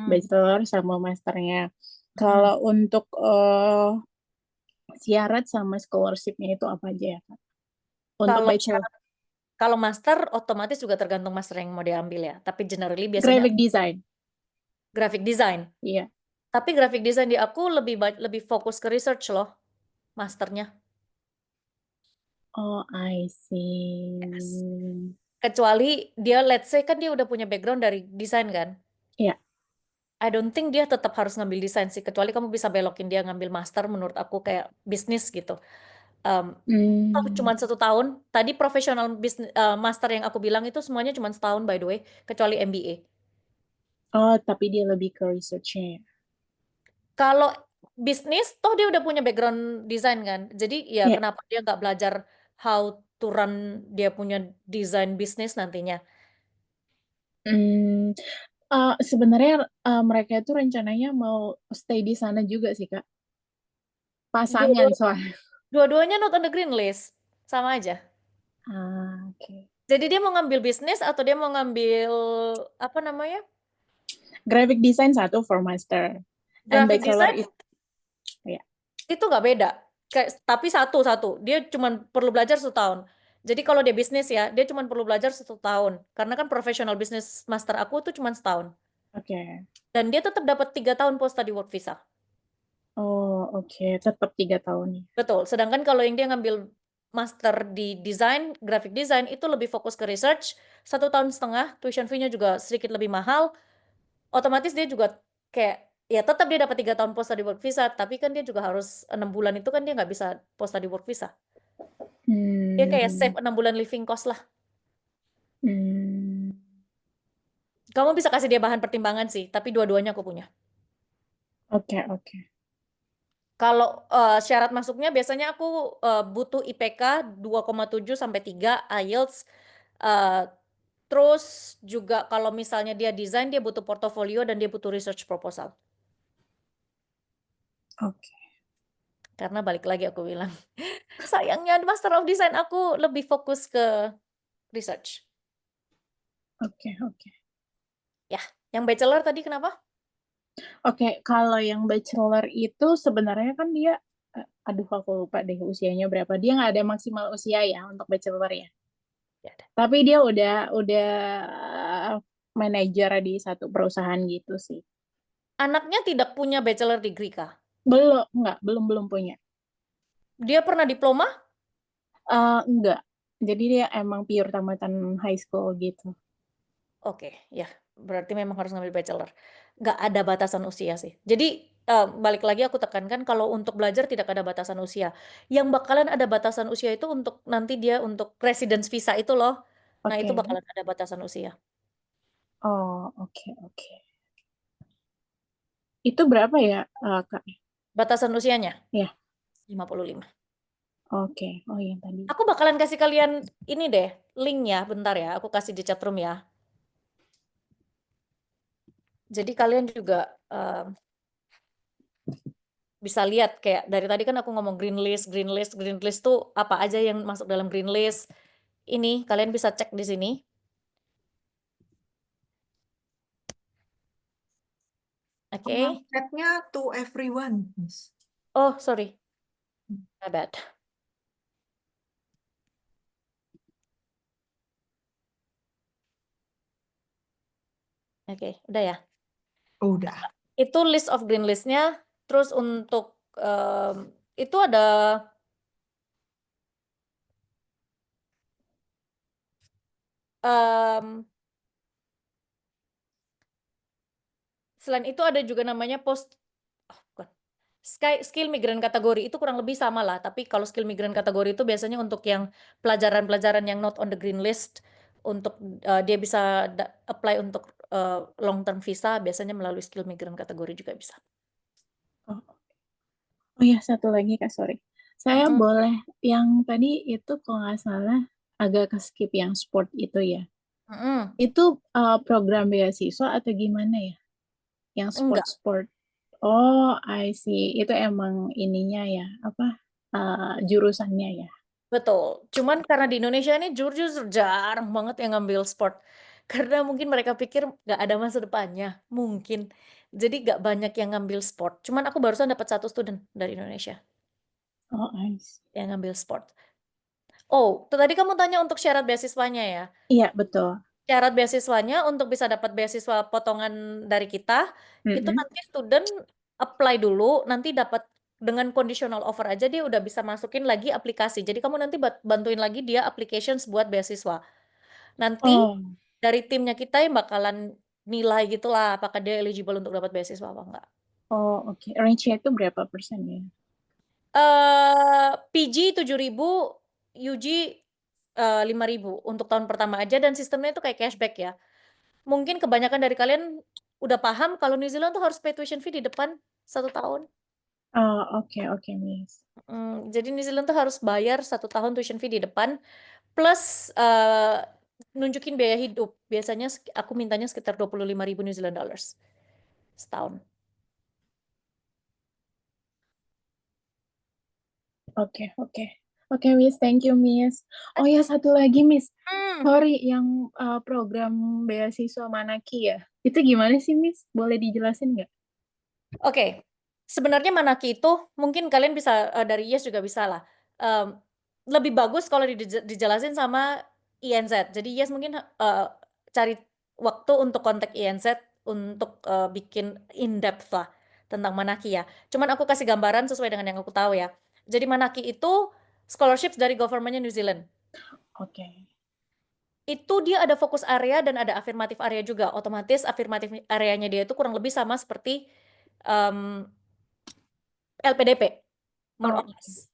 bachelor sama masternya. Kalau untuk syarat sama scholarship-nya itu apa aja ya, Kak? Untuk Kalau bachelor. Kalau master otomatis juga tergantung master yang mau diambil ya. Tapi generally biasanya Graphic design. graphic design. Iya. Tapi graphic design di aku lebih fokus ke research loh, masternya. Oh, I see. Yes. Kecuali dia, let's say kan dia udah punya background dari desain kan. Iya. I don't think dia tetap harus ngambil desain sih. Kecuali kamu bisa belokin dia ngambil master menurut aku kayak bisnis gitu. Cuma 1 tahun. Tadi professional master yang aku bilang itu semuanya cuma setahun by the way. Kecuali MBA. Oh, tapi dia lebih ke research-nya ya? Kalau bisnis, toh dia udah punya background desain kan. Jadi ya Iya. kenapa dia nggak belajar how to run dia punya desain bisnis nantinya. Sebenarnya mereka itu rencananya mau stay di sana juga sih, Kak. Pasangan soalnya. Dua-duanya not on the green list. Sama aja. Oke. Jadi dia mau ngambil bisnis atau dia mau ngambil apa namanya? Graphic design satu for master. And Graphic bachelor design ya. itu nggak beda. Tapi satu. Dia cuma perlu belajar 1 tahun. Jadi kalau dia bisnis ya, dia cuma perlu belajar 1 tahun. Karena kan professional business master aku tuh cuma setahun. Oke. Dan dia tetap dapat 3 tahun post study work visa. Oh, oke. Tetap 3 tahun ya. Betul. Sedangkan kalau yang dia ngambil master di desain, graphic design itu lebih fokus ke research, 1,5 tahun, tuition fee-nya juga sedikit lebih mahal. Otomatis dia juga kayak ya tetap dia dapat 3 tahun post study work visa, tapi kan dia juga harus 6 bulan itu kan dia nggak bisa post study work visa. Dia kayak save 6 bulan living cost lah. Kamu bisa kasih dia bahan pertimbangan sih, tapi dua-duanya aku punya. Oke. Kalau syarat masuknya biasanya aku butuh IPK 2,7 sampai 3, IELTS. Terus juga kalau misalnya dia desain, dia butuh portofolio dan dia butuh research proposal. Oke. Karena balik lagi aku bilang, sayangnya Master of Design aku lebih fokus ke research. Oke. Ya, yang bachelor tadi kenapa? Oke, kalau yang bachelor itu sebenarnya kan dia, aduh aku lupa deh usianya berapa. Dia nggak ada maksimal usia ya untuk bachelor ya. Ya, Tapi dia udah manajer di satu perusahaan gitu sih. Anaknya tidak punya bachelor degree kah? Belum punya. Dia pernah diploma? Enggak. Jadi dia emang pure tamatan high school gitu. Oke, ya. Berarti memang harus ngambil bachelor. Nggak ada batasan usia sih. Jadi balik lagi aku tekankan kalau untuk belajar tidak ada batasan usia. Yang bakalan ada batasan usia itu untuk nanti dia untuk residence visa itu loh. Nah, itu Oke. bakalan ada batasan usia. Oh, oke. Itu berapa ya, Kak? Batasan usianya? Ya. 55. Oke. Oh, yang tadi. Aku bakalan kasih kalian ini deh, linknya. Bentar ya, aku kasih di chat room ya. Jadi kalian juga bisa lihat kayak dari tadi kan aku ngomong green list tuh apa aja yang masuk dalam green list. Ini kalian bisa cek di sini. Oke. Chatnya to everyone, Miss. Oh, sorry. My bad. Oke, udah ya. Oh, udah. Itu list of green list-nya. Terus untuk itu ada selain itu ada juga namanya bukan. Skill migran kategori itu kurang lebih sama lah, tapi kalau skill migran kategori itu biasanya untuk yang pelajaran-pelajaran yang not on the green list, untuk dia bisa apply untuk long term visa, biasanya melalui skill migran kategori juga bisa. Oh, oh ya, satu lagi Kak, sorry. Saya Mm-mm. boleh yang tadi itu kalau nggak salah agak ke skip yang sport itu ya. Mm-mm. Itu program beasiswa atau gimana ya? Yang Enggak, sport-sport. Oh, I see. Itu emang ininya ya, apa jurusannya ya. betul. Cuman karena di Indonesia ini jujur jarang banget yang ngambil sport. Karena mungkin mereka pikir nggak ada masa depannya, mungkin. Jadi nggak banyak yang ngambil sport. Cuman aku barusan dapat 1 student dari Indonesia Oh, I see. yang ngambil sport. Oh, tadi kamu tanya untuk syarat beasiswanya ya. Iya, betul. Syarat beasiswanya untuk bisa dapat beasiswa potongan dari kita, itu Mm-mm. nanti student apply dulu, nanti dapat dengan conditional offer aja dia udah bisa masukin lagi aplikasi. Jadi kamu nanti bantuin lagi dia applications buat beasiswa. Nanti Oh, dari timnya kita yang bakalan nilai gitulah apakah dia eligible untuk dapat beasiswa apa enggak. oh, oke. Range-nya itu berapa persen ya? PG 7.000, UG 5.000 untuk tahun pertama aja, dan sistemnya itu kayak cashback ya. Mungkin kebanyakan dari kalian udah paham kalau New Zealand tuh harus pay tuition fee di depan 1 tahun. Oh, oke, oke, Miss. Jadi New Zealand tuh harus bayar 1 tahun tuition fee di depan, plus nunjukin biaya hidup. Biasanya aku mintanya sekitar 25.000 New Zealand dollars setahun. Oke, oke. Oke, Miss. Thank you, Miss. Oh ya, satu lagi, Miss. Hmm. Sorry, yang program beasiswa Manaki ya. Itu gimana sih, Miss? Boleh dijelasin nggak? Oke, sebenarnya Manaki itu mungkin kalian bisa dari Yes juga bisa lah. Lebih bagus kalau dijelasin sama INZ. Jadi Yes mungkin cari waktu untuk kontak INZ untuk bikin in-depth lah tentang Manaki ya. Cuman aku kasih gambaran sesuai dengan yang aku tahu ya. Jadi Manaki itu scholarships dari governmentnya New Zealand. Oke. Itu dia ada fokus area dan ada afirmatif area juga. Otomatis afirmatif areanya dia itu kurang lebih sama seperti LPDP, more or Oh, less.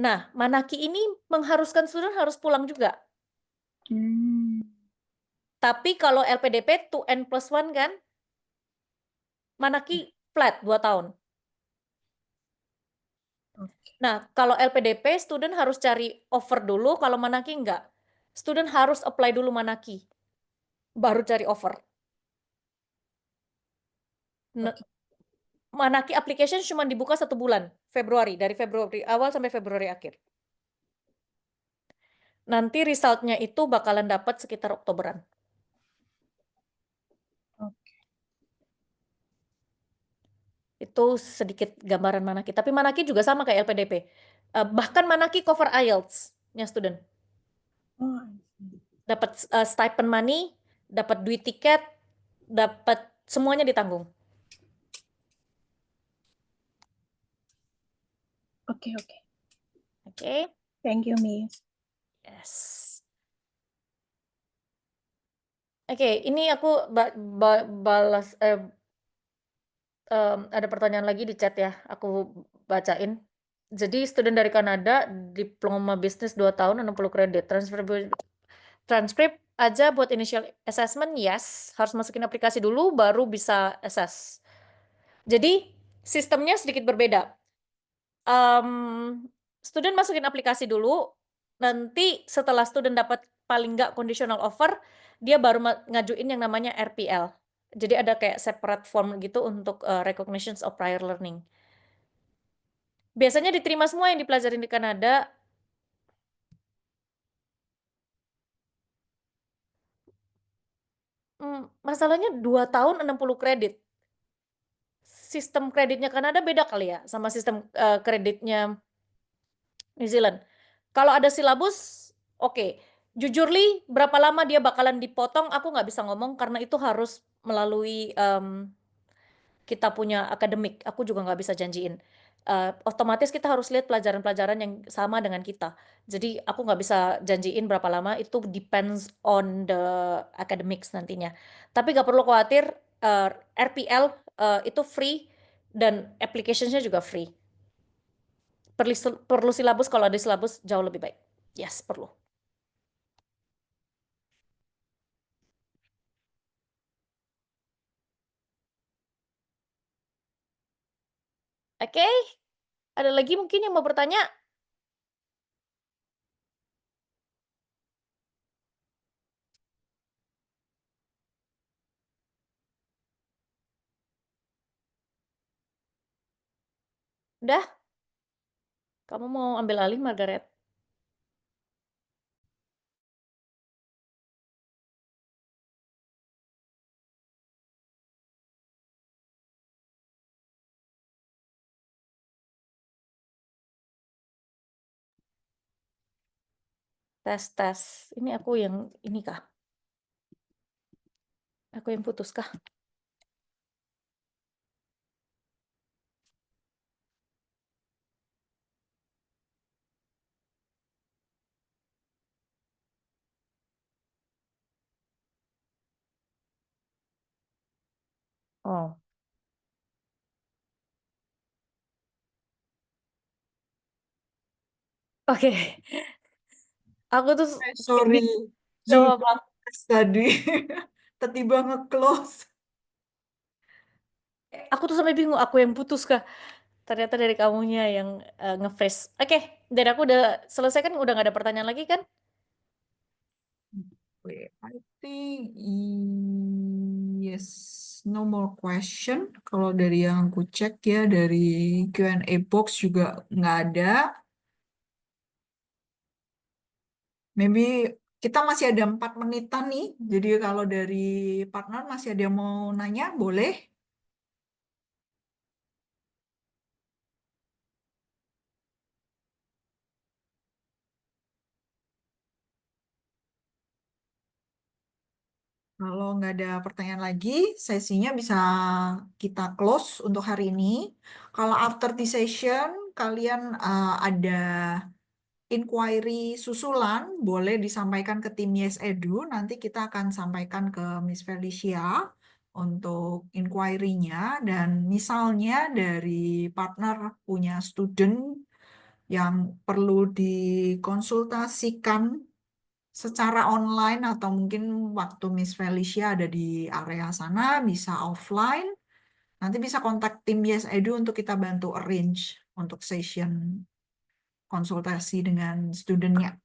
Nah, Manaki ini mengharuskan student harus pulang juga. hmm. Tapi kalau LPDP 2N+1 kan, Manaki flat 2 tahun. Oke. Nah, kalau LPDP student harus cari offer dulu, kalau Manaki enggak. Student harus apply dulu Manaki, baru cari offer. Oke. Manaki application cuma dibuka 1 bulan, dari Februari awal sampai Februari akhir. Nanti resultnya itu bakalan dapat sekitar Oktoberan. Oke. Itu sedikit gambaran Manaki. Tapi Manaki juga sama kayak LPDP. Bahkan Manaki cover IELTS-nya student. Oh, I see. Dapat stipend money, dapat duit tiket, dapat semuanya ditanggung. Oke, oke. Oke. Thank you, Miss. Yes. Oke, ini aku balas ada pertanyaan lagi di chat ya. Aku bacain. Jadi student dari Kanada, diploma bisnis 2 tahun 60 kredit. Transkrip aja buat initial assessment, yes. Harus masukin aplikasi dulu baru bisa assess. Jadi sistemnya sedikit berbeda. Student masukin aplikasi dulu, nanti setelah student dapat paling nggak conditional offer, dia baru ngajuin yang namanya RPL. Jadi ada kayak separate form gitu untuk recognitions of prior learning. Biasanya diterima semua yang dipelajarin di Kanada. Masalahnya 2 tahun 60 kredit. sistem kreditnya Kanada beda kali ya sama sistem kreditnya New Zealand. Kalau ada silabus, oke. Jujur Li, berapa lama dia bakalan dipotong, aku nggak bisa ngomong karena itu harus melalui kita punya akademik. Aku juga nggak bisa janjiin. Otomatis kita harus lihat pelajaran-pelajaran yang sama dengan kita. Jadi aku nggak bisa janjiin berapa lama, itu depends on the academics nantinya. Tapi nggak perlu khawatir, RPL itu free dan application-nya juga free. Perlu silabus, kalau ada silabus jauh lebih baik. Yes, perlu. Oke, ada lagi mungkin yang mau bertanya? Udah? Kamu mau ambil alih, Margaret? Tes. Ini aku yang ini kah? Aku yang putus kah? Oh, oke. Aku tuh Sorry, gak Zoom apa-apa. tadi tiba-tiba nge-close. Aku tuh sampai bingung, aku yang putus kah? Ternyata dari kamunya yang nge-freeze. Oke, dan aku udah selesai kan? Udah gak ada pertanyaan lagi kan? Wait, I think yes, no more question. Kalau dari yang aku cek ya, dari Q&A box juga nggak ada. Maybe kita masih ada 4 menitan nih. Jadi kalau dari partner masih ada yang mau nanya, boleh. Kalau nggak ada pertanyaan lagi, sesinya bisa kita close untuk hari ini. Kalau after the session, kalian ada inquiry susulan, boleh disampaikan ke tim Yes Edu. Nanti kita akan sampaikan ke Miss Felicia untuk inquiry-nya. Dan misalnya dari partner punya student yang perlu dikonsultasikan secara online atau mungkin waktu Miss Felicia ada di area sana, bisa offline. Nanti bisa kontak tim Yes Edu untuk kita bantu arrange untuk session konsultasi dengan studentnya.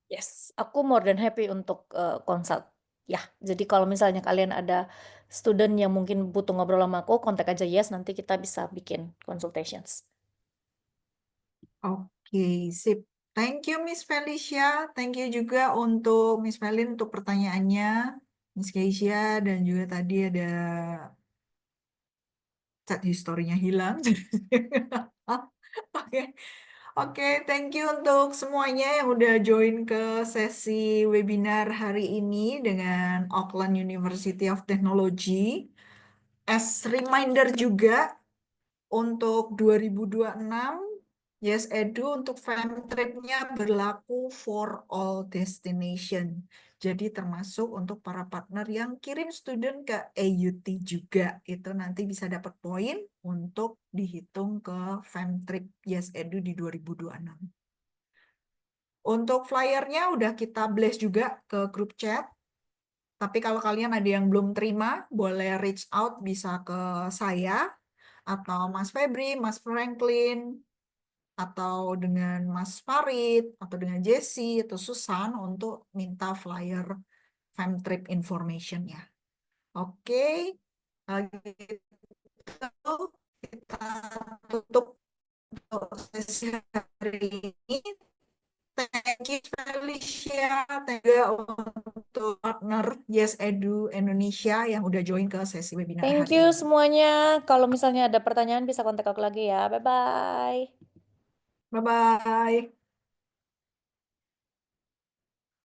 Yes, aku more than happy untuk consult. Ya, jadi kalau misalnya kalian ada student yang mungkin butuh ngobrol sama aku, kontak aja Yes, nanti kita bisa bikin consultations. Oke, sip. Thank you Miss Felicia. Thank you juga untuk Miss Felin untuk pertanyaannya. Miss Keisha dan juga tadi ada chat historinya hilang. Oke. Oke, thank you untuk semuanya yang udah join ke sesi webinar hari ini dengan Auckland University of Technology. As reminder juga untuk 2026, Yes Edu untuk fam trip-nya berlaku for all destination. Jadi termasuk untuk para partner yang kirim student ke AUT juga. Itu nanti bisa dapat poin untuk dihitung ke fam trip Yes Edu di 2026. Untuk flyernya udah kita blast juga ke grup chat. Tapi kalau kalian ada yang belum terima, boleh reach out bisa ke saya atau Mas Febri, Mas Franklin, atau dengan Mas Farid, atau dengan Jesse, atau Susan untuk minta flyer fam trip information-nya. Oke, gitu kita tutup untuk sesi hari ini. Thank you Felicia, thank you untuk partner Yes Edu Indonesia yang udah join ke sesi webinar Thank hari you ini. semuanya. Kalau misalnya ada pertanyaan bisa kontak aku lagi ya. Bye-bye. Bye-bye.